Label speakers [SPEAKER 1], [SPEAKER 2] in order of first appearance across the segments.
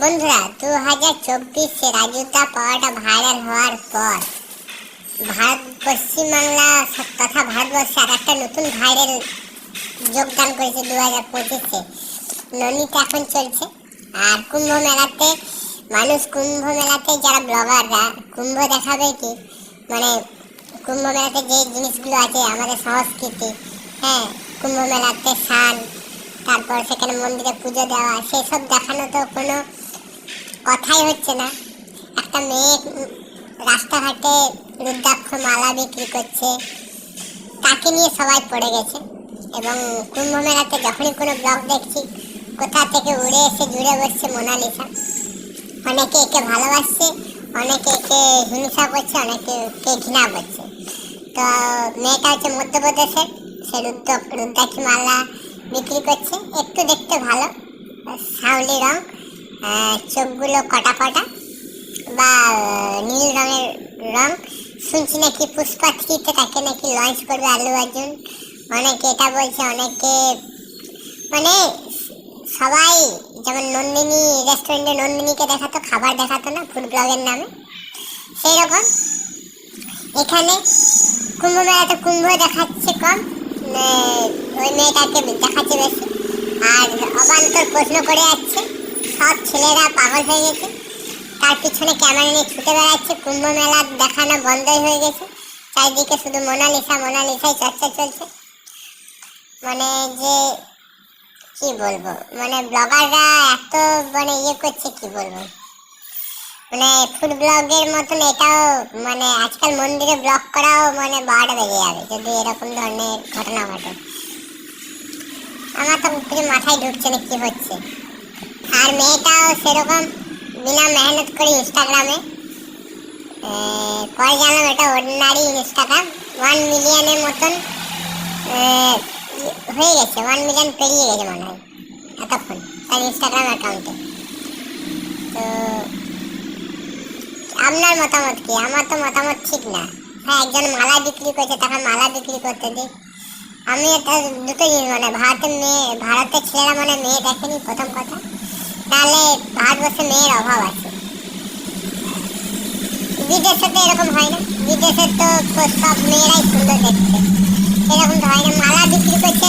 [SPEAKER 1] বন্ধুরা, 2024-এ রাজুদা পাওয়াটা ভাইরাল হওয়ার পর পশ্চিমবাংলা তথা ভারতবর্ষে আর একটা নতুন ভাইরাল যোগদান করেছে 2025-এ। ননীতে এখন চলছে। আর কুম্ভ মেলাতে যারা ব্লগাররা কুম্ভ দেখাবে কি, মানে কুম্ভ মেলাতে যে জিনিসগুলো আছে আমাদের সংস্কৃতি, হ্যাঁ, কুম্ভ মেলাতে স্নান, তারপর সেখানে মন্দিরে পুজো দেওয়া, সেসব দেখানো তো কোনো কথাই হচ্ছে না। একটা মেয়ে রাস্তাঘাটে রুদ্রাক্ষ মালা বিক্রি করছে, তাকে নিয়ে সবাই পড়ে গেছে। এবং কুম্ভ মেলাতে যখনই কোনো ব্লগ দেখছি, কোথা থেকে উড়ে এসে জুড়ে বসছে মোনালিসা। অনেকে একে ভালোবাসছে, অনেকে একে হিংসা করছে, অনেকে একে ঘৃণা করছে। তো মেয়েটা হচ্ছে মধ্যপ্রদেশের, সে রুদ্রাক্ষী মালা বিক্রি করছে। একটু দেখতে ভালো, সাউলি রং, চোখগুলো কটা কটা বা নীল রঙের রং। শুনছি নাকি পুষ্পা 3-তে তাকে নাকি লঞ্চ করবে আল্লু অর্জুন। অনেকে এটা বলছে, অনেকে মানে সবাই, যেমন নন্দিনী রেস্টুরেন্টে নন্দিনীকে দেখাতো, খাবার দেখাতো না ফুড ব্লগের নামে, সেই রকম এখানে কুম্ভ মেলাতে কুম্ভ দেখাচ্ছে কম, ওই মেয়েটাকে দেখাচ্ছে বেশি। আর অবান্তর প্রশ্ন করে যাচ্ছে, সব ছেলেরা পাগল হয়ে গেছে, তার পিছনে ক্যামেরা নিয়ে ছুটে বেড়াচ্ছে। কুম্ভ মেলা দেখানো বন্ধই হয়ে গেছে, চারিদিকে শুধু মোনালিসাই চর্চা চলছে। মানে যে কি বলবো, মানে ব্লগাররা এত ইয়ে করছে, কি বলবো, মানে ফুড ব্লগের মতন এটাও, মানে আজকাল মন্দিরে ব্লগ করাও 12টা বেজে যাবে যদি এরকম ধরনের ঘটনা ঘটে। আমার তো কিছু মাথায় ঢুকছে না কি হচ্ছে। আর মেয়েটাও সেরকম বিনা মেহনত করে ইনস্টাগ্রামে পরে জানলাম এটা অর্ডিনারি ইনস্টাগ্রাম, 1 মিলিয়নের মতন হয়ে গেছে, 1 মিলিয়ন পেরিয়ে গেছে মনে হয় এতক্ষণ তার ইনস্টাগ্রাম অ্যাকাউন্টে। তো আপনার মতামত কি? আমার তো মতামত ঠিক না। হ্যাঁ, একজন মালা বিক্রি করছে, তাকে মালা বিক্রি করতে দিই। আমি এটা দুটো জিনিস, ভারতের ছেলেরা মেয়ে দেখেনি প্রথম কথা, তাহলে ভারতবর্ষে মেয়ের অভাব আছে। বিদেশে তো এরকম হয় না, বিদেশে তো সব মেয়েরাই সুন্দর দেখতে, এরকম তো হয় না। মালা বিক্রি করছে,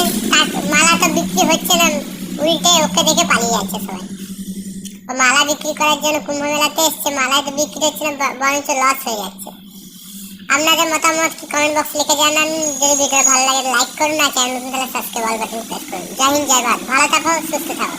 [SPEAKER 1] মালা তো বিক্রি হচ্ছে না, উল্টে ওকে দেখে পালিয়ে যাচ্ছে সবাই। মালা বিক্রি করার জন্য কুম্ভ মেলাতে এসছে, মালা তো বিক্রি হচ্ছে না, বরঞ্চ লস হয়ে যাচ্ছে। আপনাদের মতামত কি কমেন্ট বক্স লিখে জানান। যদি ভিডিও ভালো লাগে লাইক করুন, আর চ্যানেল সাবস্ক্রাইব বাটন প্রেস করুন। জয় হিন্দ, জয় ভারত, ভালো থাকো, সুস্থ থাকো।